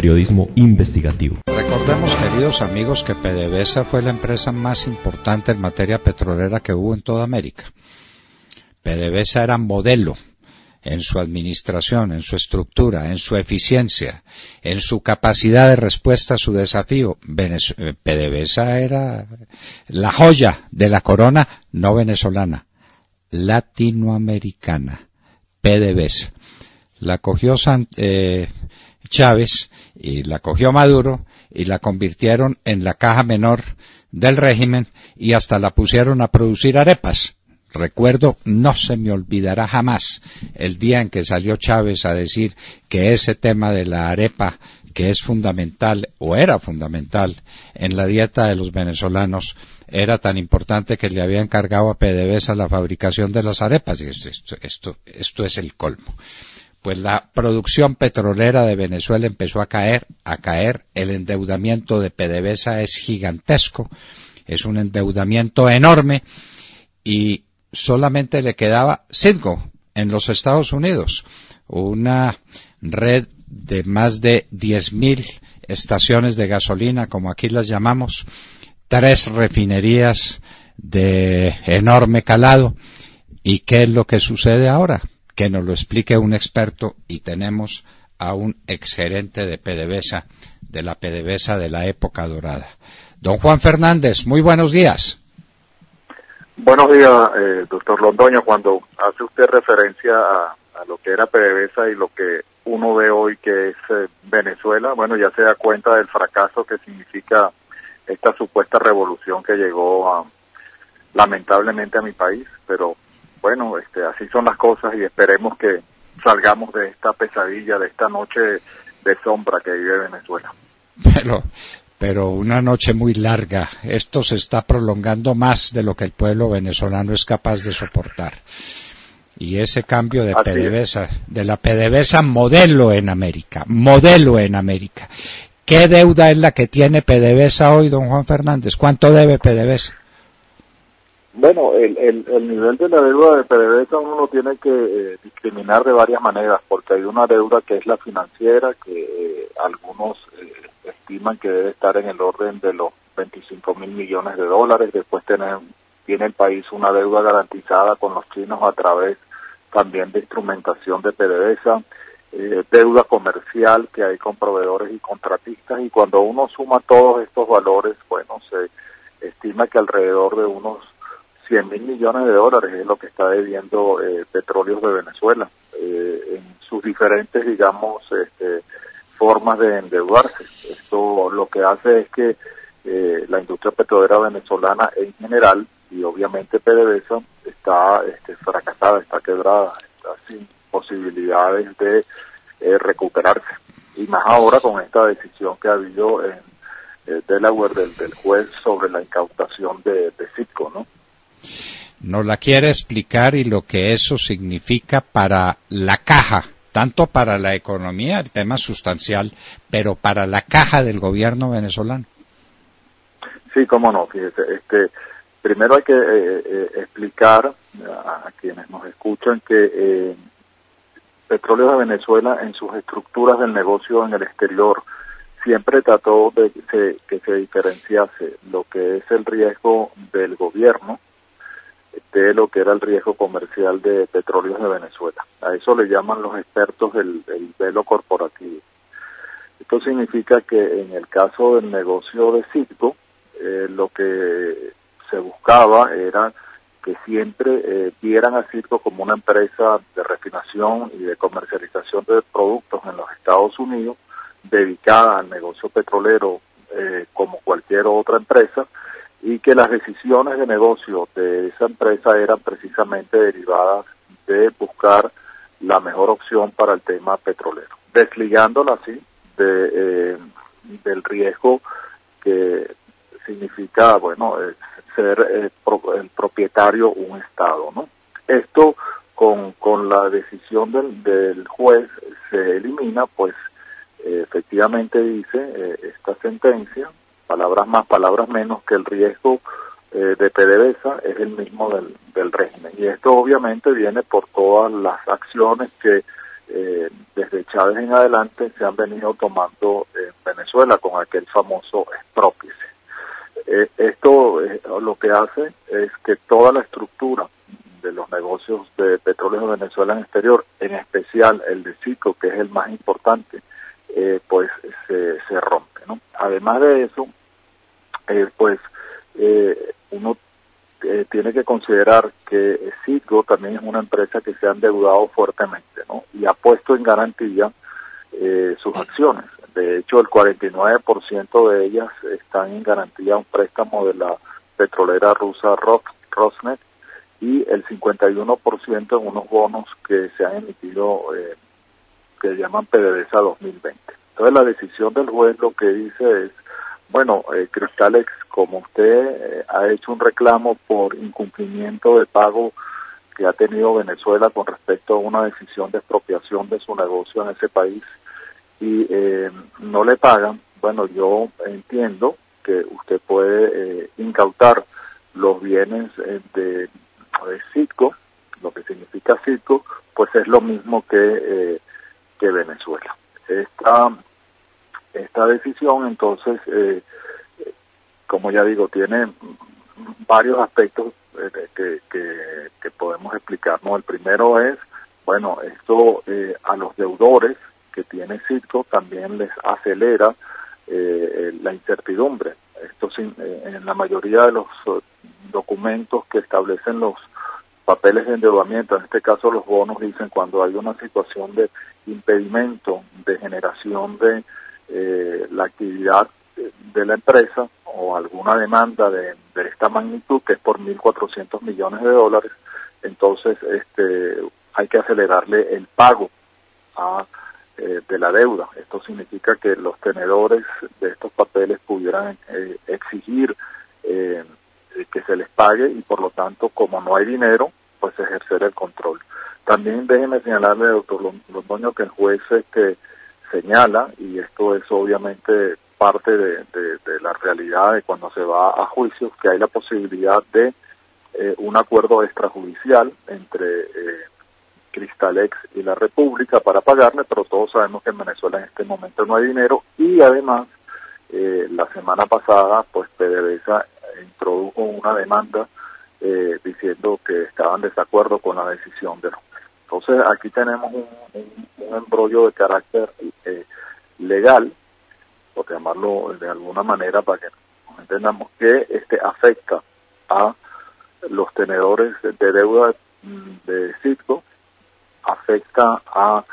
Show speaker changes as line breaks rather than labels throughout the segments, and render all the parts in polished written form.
periodismo investigativo.
Recordemos, queridos amigos, que PDVSA fue la empresa más importante en materia petrolera que hubo en toda América. PDVSA era modelo en su administración, en su estructura, en su eficiencia, en su capacidad de respuesta a su desafío. PDVSA era la joya de la corona, no venezolana, latinoamericana. PDVSA. La cogió Chávez y la cogió Maduro y la convirtieron en la caja menor del régimen y hasta la pusieron a producir arepas. Recuerdo, no se me olvidará jamás el día en que salió Chávez a decir que ese tema de la arepa, que es fundamental o era fundamental en la dieta de los venezolanos, era tan importante que le había encargado a PDVSA la fabricación de las arepas. Y esto es el colmo. Pues la producción petrolera de Venezuela empezó a caer. El endeudamiento de PDVSA es gigantesco, es un endeudamiento enorme y solamente le quedaba Citgo en los Estados Unidos, una red de más de 10,000 estaciones de gasolina, como aquí las llamamos, 3 refinerías de enorme calado. ¿Y qué es lo que sucede ahora? Que nos lo explique un experto, y tenemos a un exgerente de PDVSA, de la PDVSA de la época dorada. Don Juan Fernández, muy buenos días.
Buenos días, doctor Londoño. Cuando hace usted referencia a lo que era PDVSA y lo que uno ve hoy que es Venezuela, bueno, ya se da cuenta del fracaso que significa esta supuesta revolución que llegó lamentablemente a mi país, pero bueno, así son las cosas y esperemos que salgamos de esta pesadilla, de esta noche de sombra que vive Venezuela.
Pero una noche muy larga. Esto se está prolongando más de lo que el pueblo venezolano es capaz de soportar. Y ese cambio de PDVSA, de la PDVSA modelo en América. ¿Qué deuda es la que tiene PDVSA hoy, don Juan Fernández? ¿Cuánto debe PDVSA?
Bueno, el nivel de la deuda de PDVSA uno lo tiene que discriminar de varias maneras, porque hay una deuda que es la financiera, que algunos estiman que debe estar en el orden de los 25,000 millones de dólares. Después tiene el país una deuda garantizada con los chinos a través también de instrumentación de PDVSA, deuda comercial que hay con proveedores y contratistas, y cuando uno suma todos estos valores, bueno, se estima que alrededor de unos 100,000 millones de dólares es lo que está debiendo Petróleos de Venezuela en sus diferentes, digamos, formas de endeudarse. Esto lo que hace es que la industria petrolera venezolana en general, y obviamente PDVSA, está fracasada, está quebrada, está sin posibilidades de recuperarse. Y más ahora con esta decisión que ha habido en Delaware del juez sobre la incautación de Citgo, ¿no?
Nos la quiere explicar y lo que eso significa para la caja, tanto para la economía, el tema sustancial, pero para la caja del gobierno venezolano.
Sí, cómo no, fíjese, primero hay que explicar a quienes nos escuchan que Petróleos de Venezuela en sus estructuras del negocio en el exterior siempre trató de que se diferenciase lo que es el riesgo del gobierno de lo que era el riesgo comercial de Petróleos de Venezuela. A eso le llaman los expertos el velo corporativo. Esto significa que en el caso del negocio de Citgo, lo que se buscaba era que siempre vieran a Citgo como una empresa de refinación y de comercialización de productos en los Estados Unidos, dedicada al negocio petrolero como cualquier otra empresa, y que las decisiones de negocio de esa empresa eran precisamente derivadas de buscar la mejor opción para el tema petrolero, desligándola así del riesgo que significa, bueno, ser el propietario un Estado, ¿no? Esto con la decisión del juez se elimina, pues efectivamente dice esta sentencia, palabras más, palabras menos, que el riesgo de PDVSA es el mismo del régimen. Y esto obviamente viene por todas las acciones que desde Chávez en adelante se han venido tomando en Venezuela con aquel famoso exprópiese. Esto lo que hace es que toda la estructura de los negocios de petróleo de Venezuela en exterior, en especial el de Citgo, que es el más importante, pues se rompe, ¿no? Además de eso, uno tiene que considerar que Citgo también es una empresa que se ha endeudado fuertemente, ¿no? Y ha puesto en garantía sus acciones. De hecho, el 49% de ellas están en garantía un préstamo de la petrolera rusa Rosneft y el 51% en unos bonos que se han emitido que llaman PDVSA 2020. Entonces, la decisión del juez lo que dice es, bueno, Cristalex, como usted ha hecho un reclamo por incumplimiento de pago que ha tenido Venezuela con respecto a una decisión de expropiación de su negocio en ese país y no le pagan, bueno, yo entiendo que usted puede incautar los bienes de Citgo, lo que significa Citgo, pues es lo mismo que Venezuela. Esta decisión, entonces, como ya digo, tiene varios aspectos que podemos explicar, ¿no? El primero es, bueno, esto a los deudores que tiene Citgo también les acelera la incertidumbre. Esto en la mayoría de los documentos que establecen los papeles de endeudamiento, en este caso los bonos, dicen cuando hay una situación de impedimento de generación de la actividad de la empresa o alguna demanda de esta magnitud, que es por 1.400 millones de dólares, entonces hay que acelerarle el pago de la deuda. Esto significa que los tenedores de estos papeles pudieran exigir que se les pague y por lo tanto, como no hay dinero, pues ejercer el control. También déjeme señalarle, doctor Londoño, que el juez señala, y esto es obviamente parte de la realidad de cuando se va a juicios, que hay la posibilidad de un acuerdo extrajudicial entre Cristalex y la República para pagarle, pero todos sabemos que en Venezuela en este momento no hay dinero y además la semana pasada pues PDVSA introdujo una demanda diciendo que estaban en desacuerdo con la decisión del juez. Entonces aquí tenemos un embrollo de carácter legal, por llamarlo de alguna manera, para que entendamos que afecta a los tenedores de deuda de Citgo, afecta a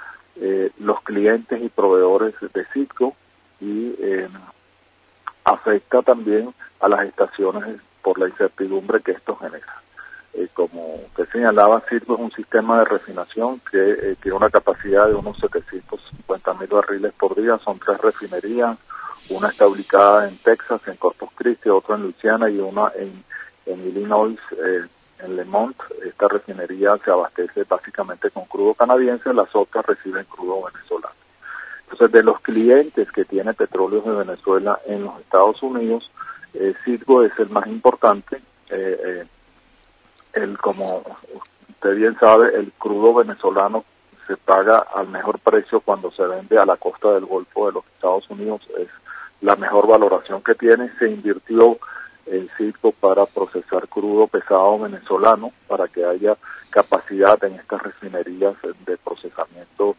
los clientes y proveedores de Citgo y afecta también a las estaciones por la incertidumbre que esto genera. Como usted señalaba, Citgo es un sistema de refinación que tiene una capacidad de unos 750.000 barriles por día, son 3 refinerías, una está ubicada en Texas, en Corpus Christi, otra en Luisiana y una en Illinois, en Lemont. Esta refinería se abastece básicamente con crudo canadiense, las otras reciben crudo venezolano. Entonces, de los clientes que tiene Petróleos de Venezuela en los Estados Unidos, Citgo es el más importante. Como usted bien sabe, el crudo venezolano se paga al mejor precio cuando se vende a la costa del Golfo de los Estados Unidos. Es la mejor valoración que tiene. Se invirtió en Citgo para procesar crudo pesado venezolano, para que haya capacidad en estas refinerías de procesamiento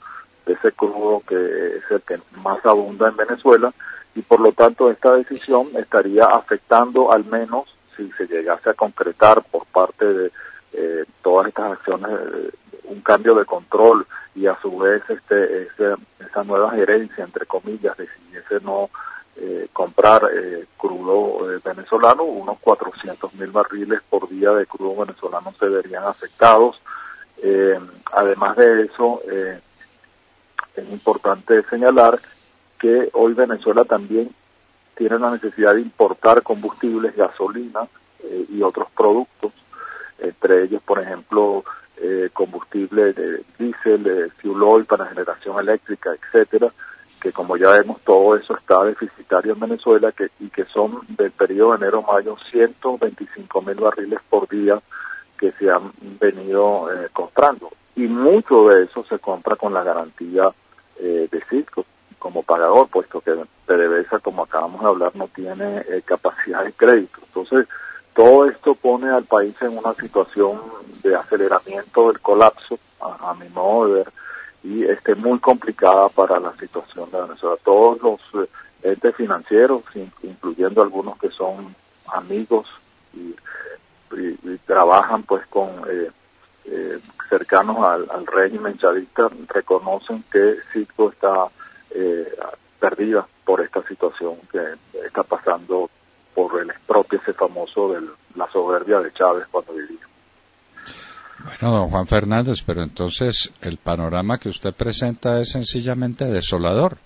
de ese crudo que es el que más abunda en Venezuela, y por lo tanto esta decisión estaría afectando, al menos si se llegase a concretar por parte de todas estas acciones, un cambio de control y a su vez esa nueva gerencia, entre comillas, decidiese no comprar crudo venezolano, unos 400.000 barriles por día de crudo venezolano se verían afectados. Además de eso, es importante señalar que hoy Venezuela también tiene la necesidad de importar combustibles, gasolina y otros productos, entre ellos, por ejemplo, combustible de diésel, fuel oil para generación eléctrica, etcétera, que como ya vemos todo eso está deficitario en Venezuela y que son del periodo de enero-mayo 125.000 barriles por día que se han venido comprando. y mucho de eso se compra con la garantía de Citgo como pagador, puesto que PDVSA, como acabamos de hablar, no tiene capacidad de crédito. Entonces, todo esto pone al país en una situación de aceleramiento del colapso, a mi modo de ver, y muy complicada para la situación de Venezuela. Todos los entes financieros, incluyendo algunos que son amigos y trabajan pues con cercanos al régimen chavista, reconocen que Citgo está perdida por esta situación que está pasando por el expropiese famoso de la soberbia de Chávez cuando vivía.
Bueno, don Juan Fernández, pero entonces el panorama que usted presenta es sencillamente desolador.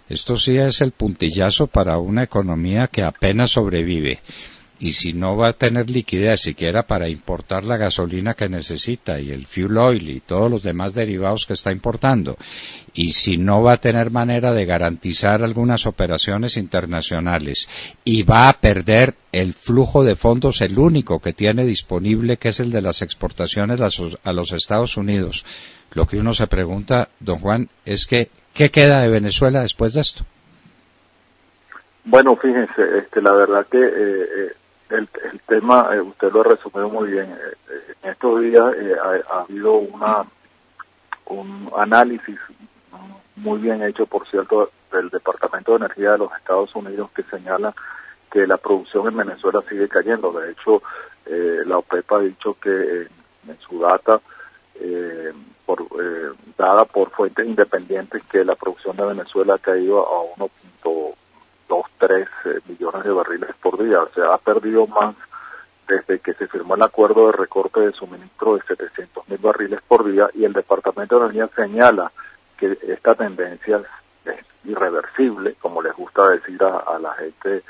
Esto sí es el puntillazo para una economía que apenas sobrevive. Y si no va a tener liquidez siquiera para importar la gasolina que necesita y el fuel oil y todos los demás derivados que está importando, y si no va a tener manera de garantizar algunas operaciones internacionales y va a perder el flujo de fondos, el único que tiene disponible, que es el de las exportaciones a los Estados Unidos, lo que uno se pregunta, don Juan, es que ¿qué queda de Venezuela después de esto?
Bueno, fíjense, la verdad que el tema, usted lo ha resumido muy bien. En estos días ha habido un análisis muy bien hecho, por cierto, del Departamento de Energía de los Estados Unidos, que señala que la producción en Venezuela sigue cayendo. De hecho, la OPEP ha dicho que en su data, dada por fuentes independientes, que la producción de Venezuela ha caído a 1.23 millones de barriles por día. O sea, ha perdido más desde que se firmó el acuerdo de recorte de suministro de 700.000 barriles por día, y el Departamento de Energía señala que esta tendencia es irreversible, como les gusta decir a la gente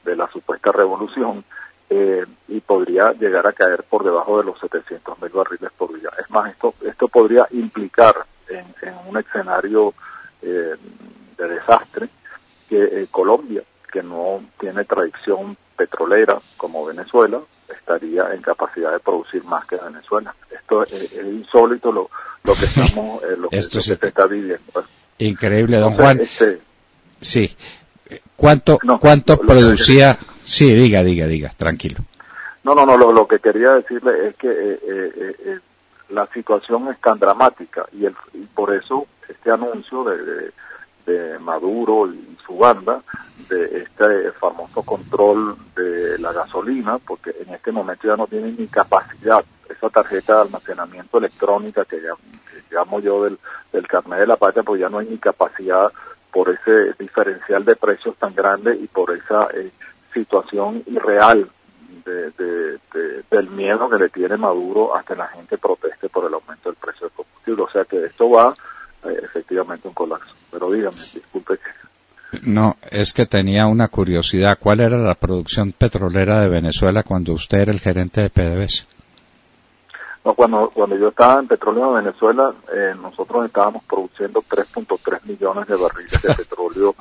de la supuesta revolución, y podría llegar a caer por debajo de los 700.000 barriles por día. Es más, esto podría implicar en un escenario de desastre que Colombia, que no tiene tradición petrolera como Venezuela, estaría en capacidad de producir más que Venezuela. Esto es insólito lo que estamos se está viviendo.
Increíble, don
Entonces,
Juan. Sí. ¿Cuánto producía? Sí, diga, tranquilo.
No, lo que quería decirle es que la situación es tan dramática y por eso este anuncio de Maduro y su banda de este famoso control de la gasolina, porque en este momento ya no tienen ni capacidad, esa tarjeta de almacenamiento electrónica que llamo yo del carnet de la patria, pues ya no hay ni capacidad por ese diferencial de precios tan grande y por esa situación irreal del miedo que le tiene Maduro hasta la gente proteste por el aumento del precio del combustible. O sea que esto va efectivamente un colapso. Pero dígame, disculpe.
No, es que tenía una curiosidad. ¿Cuál era la producción petrolera de Venezuela cuando usted era el gerente de PDVSA?
No, cuando yo estaba en Petróleo de Venezuela, nosotros estábamos produciendo 3.3 millones de barriles de petróleo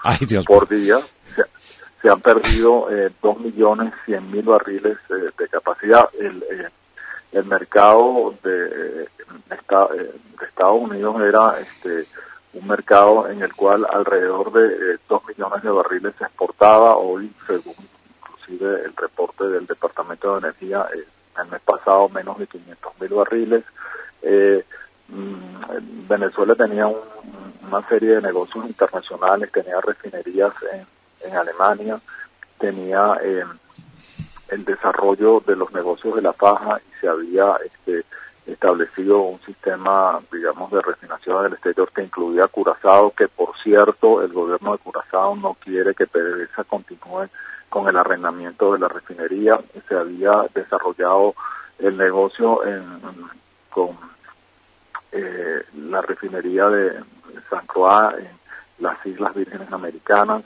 por día. Se han perdido 2.100.000 barriles de capacidad. El mercado de Estados Unidos era un mercado en el cual alrededor de 2 millones de barriles se exportaba. Hoy, según inclusive el reporte del Departamento de Energía, el mes pasado menos de 500.000 barriles. Venezuela tenía una serie de negocios internacionales, tenía refinerías en Alemania, tenía el desarrollo de los negocios de la faja y se había establecido un sistema, digamos, de refinación del exterior que incluía Curazao, que por cierto el gobierno de Curazao no quiere que PDVSA continúe con el arrendamiento de la refinería. Se había desarrollado el negocio con la refinería de San Croix en las Islas Vírgenes Americanas.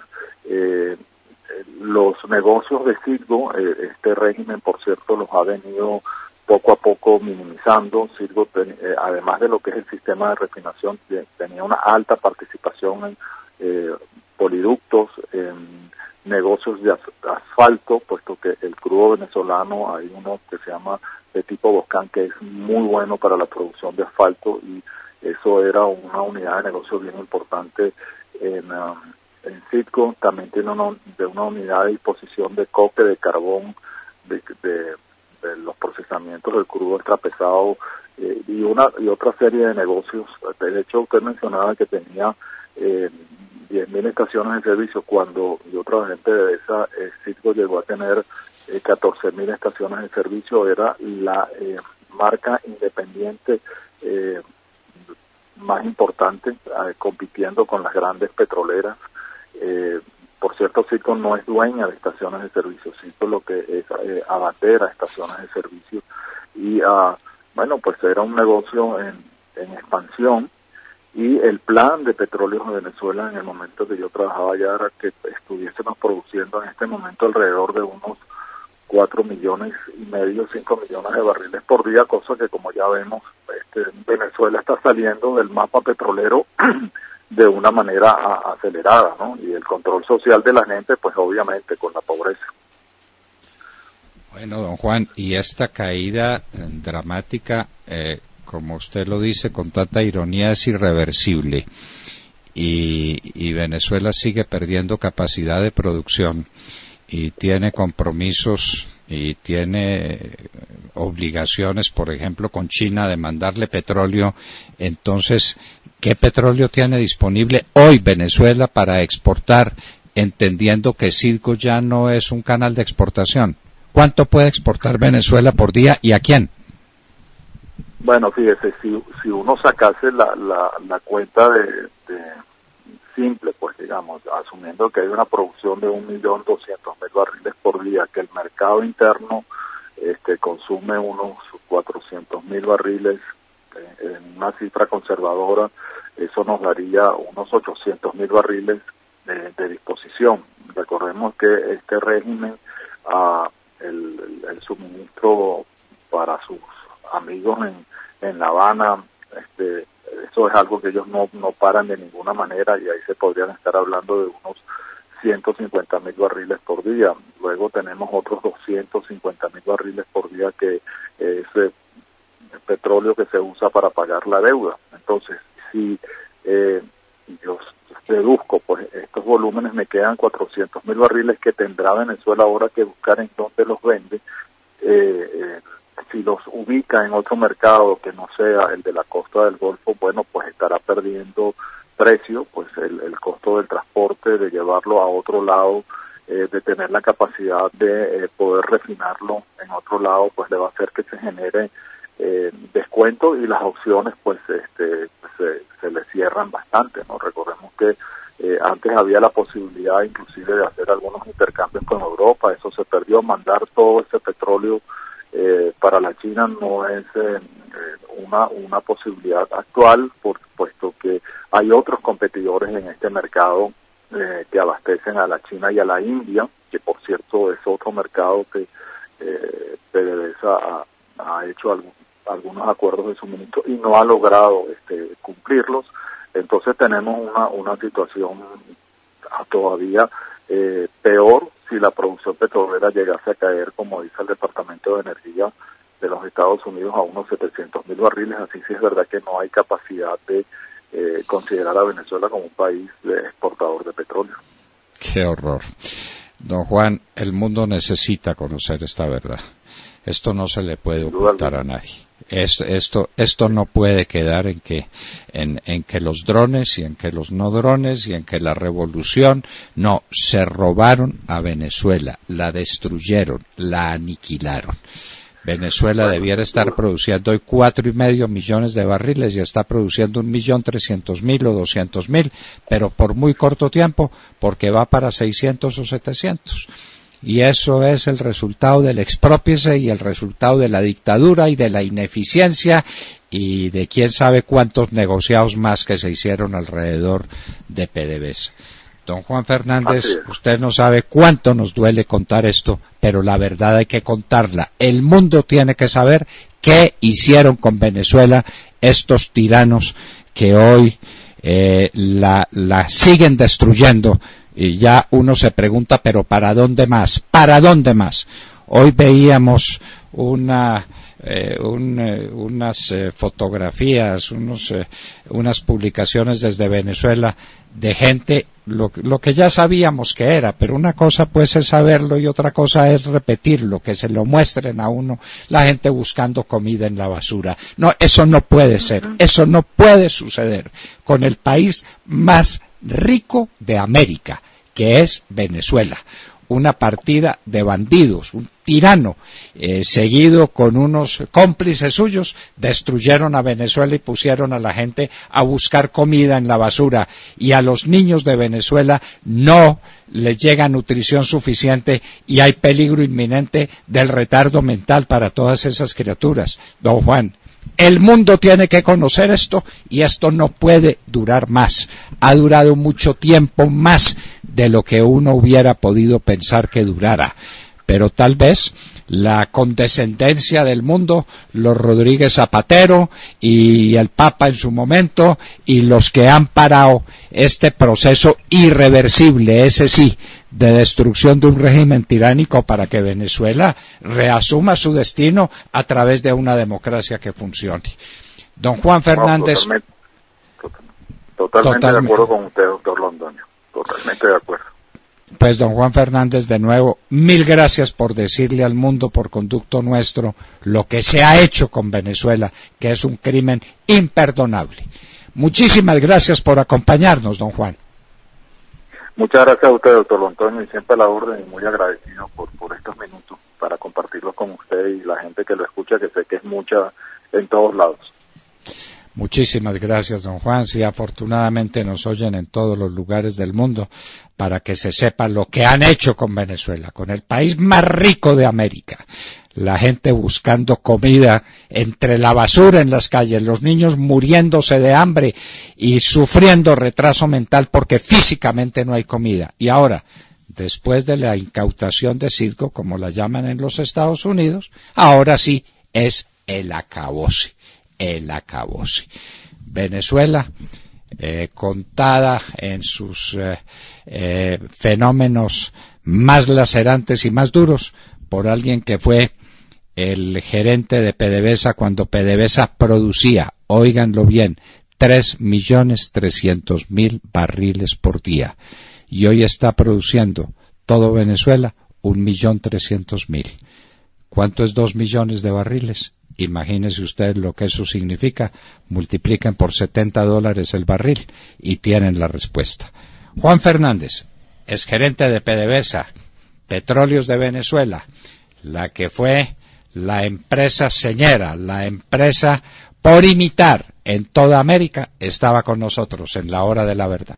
Los negocios de Citgo, este régimen, por cierto, los ha venido poco a poco minimizando. Citgo, además de lo que es el sistema de refinación, tenía una alta participación en poliductos, en negocios de asfalto, puesto que el crudo venezolano, hay uno que se llama de tipo Boscan, que es muy bueno para la producción de asfalto, y eso era una unidad de negocio bien importante en Citgo. También tiene una unidad de disposición de coque, de carbón, de los procesamientos del crudo extrapesado, y otra serie de negocios. De hecho, usted mencionaba que tenía 10.000 estaciones de servicio, cuando yo trabajé de esa, Citgo llegó a tener 14.000 estaciones de servicio. Era la marca independiente más importante, compitiendo con las grandes petroleras. Por cierto, Citgo no es dueña de estaciones de servicio. Citgo lo que es abastera estaciones de servicio, y bueno, pues era un negocio en expansión. Y el plan de Petróleos de Venezuela en el momento que yo trabajaba allá era que estuviésemos produciendo en este momento alrededor de unos 4,5 millones, 5 millones de barriles por día, cosa que, como ya vemos, Venezuela está saliendo del mapa petrolero de una manera acelerada, ¿no? Y el control social de la gente, pues obviamente con la pobreza.
Bueno, don Juan, y esta caída dramática, como usted lo dice con tanta ironía, es irreversible, y Venezuela sigue perdiendo capacidad de producción, y tiene compromisos y tiene obligaciones, por ejemplo, con China, de mandarle petróleo. Entonces, ¿qué petróleo tiene disponible hoy Venezuela para exportar, entendiendo que Citgo ya no es un canal de exportación? ¿Cuánto puede exportar Venezuela por día y a quién?
Bueno, fíjese, si uno sacase la cuenta de simple, pues digamos, asumiendo que hay una producción de 1.200.000 barriles por día, que el mercado interno consume unos 400.000 barriles, en una cifra conservadora, eso nos daría unos 800.000 barriles de disposición. Recordemos que este régimen, el suministro para sus amigos en La Habana, eso es algo que ellos no paran de ninguna manera, y ahí se podrían estar hablando de unos 150.000 barriles por día. Luego tenemos otros 250.000 barriles por día, que es el petróleo que se usa para pagar la deuda. Entonces, si yo deduzco, pues estos volúmenes, me quedan 400.000 barriles que tendrá Venezuela ahora que buscar en dónde los vende. Si los ubica en otro mercado que no sea el de la costa del Golfo, bueno, pues estará perdiendo precio, pues el costo del transporte, de llevarlo a otro lado, de tener la capacidad de poder refinarlo en otro lado, pues le va a hacer que se genere descuento, y las opciones pues se le cierran bastante, ¿no? Recordemos que antes había la posibilidad inclusive de hacer algunos intercambios con Europa. Eso se perdió. Mandar todo ese petróleo para la China no es una posibilidad actual, puesto que hay otros competidores en este mercado que abastecen a la China y a la India, que por cierto es otro mercado que PDVSA ha hecho algunos acuerdos de suministro y no ha logrado cumplirlos. Entonces tenemos una situación todavía peor si la producción petrolera llegase a caer, como dice el Departamento de Energía de los Estados Unidos, a unos 700.000 barriles. Así sí es verdad que no hay capacidad de considerar a Venezuela como un país exportador de petróleo.
¡Qué horror! Don Juan, el mundo necesita conocer esta verdad. Esto no se le puede ocultar a nadie. Esto no puede quedar en que los drones y en que los no drones y en que la revolución. No, se robaron a Venezuela, la destruyeron, la aniquilaron. Venezuela debiera estar produciendo hoy 4,5 millones de barriles y está produciendo 1.300.000 o 200.000, pero por muy corto tiempo, porque va para 600 o 700. Y eso es el resultado del exprópiese y el resultado de la dictadura y de la ineficiencia y de quién sabe cuántos negociados más que se hicieron alrededor de PDVSA. Don Juan Fernández, usted no sabe cuánto nos duele contar esto, pero la verdad hay que contarla. El mundo tiene que saber qué hicieron con Venezuela estos tiranos que hoy la siguen destruyendo. Y ya uno se pregunta, pero ¿para dónde más? ¿Para dónde más? Hoy veíamos una unas fotografías, unas publicaciones desde Venezuela de gente, lo que ya sabíamos que era, pero una cosa pues es saberlo y otra cosa es repetirlo, que se lo muestren a uno, la gente buscando comida en la basura. No, eso no puede ser, eso no puede suceder con el país más rico de América, que es Venezuela. Una partida de bandidos, un tirano, seguido con unos cómplices suyos, destruyeron a Venezuela y pusieron a la gente a buscar comida en la basura, y a los niños de Venezuela no les llega nutrición suficiente y hay peligro inminente del retardo mental para todas esas criaturas. Don Juan, el mundo tiene que conocer esto, y esto no puede durar más. Ha durado mucho tiempo más de lo que uno hubiera podido pensar que durara. Pero tal vez la condescendencia del mundo, los Rodríguez Zapatero y el Papa en su momento, y los que han parado este proceso irreversible, ese sí, de destrucción de un régimen tiránico para que Venezuela reasuma su destino a través de una democracia que funcione. Don Juan Fernández.
No, totalmente de acuerdo con usted, doctor Londoño. Totalmente de acuerdo.
Pues don Juan Fernández, de nuevo, mil gracias por decirle al mundo por conducto nuestro lo que se ha hecho con Venezuela, que es un crimen imperdonable. Muchísimas gracias por acompañarnos, don Juan.
Muchas gracias a usted, doctor Londoño, y siempre a la orden, y muy agradecido por estos minutos para compartirlos con usted y la gente que lo escucha, que sé que es mucha en todos lados.
Muchísimas gracias, don Juan. Sí, afortunadamente nos oyen en todos los lugares del mundo, para que se sepa lo que han hecho con Venezuela, con el país más rico de América. La gente buscando comida entre la basura en las calles, los niños muriéndose de hambre y sufriendo retraso mental porque físicamente no hay comida. Y ahora, después de la incautación de Citgo, como la llaman en los Estados Unidos, ahora sí es el acabose. El acabose. Venezuela, contada en sus fenómenos más lacerantes y más duros por alguien que fue el gerente de PDVSA cuando PDVSA producía, óiganlo bien, 3.300.000 barriles por día, y hoy está produciendo todo Venezuela 1.300.000. ¿Cuánto es 2 millones de barriles? Imagínese usted lo que eso significa. Multipliquen por $70 el barril y tienen la respuesta. Juan Fernández es gerente de PDVSA, Petróleos de Venezuela, la que fue la empresa señera, la empresa por imitar en toda América, estaba con nosotros en la hora de la verdad.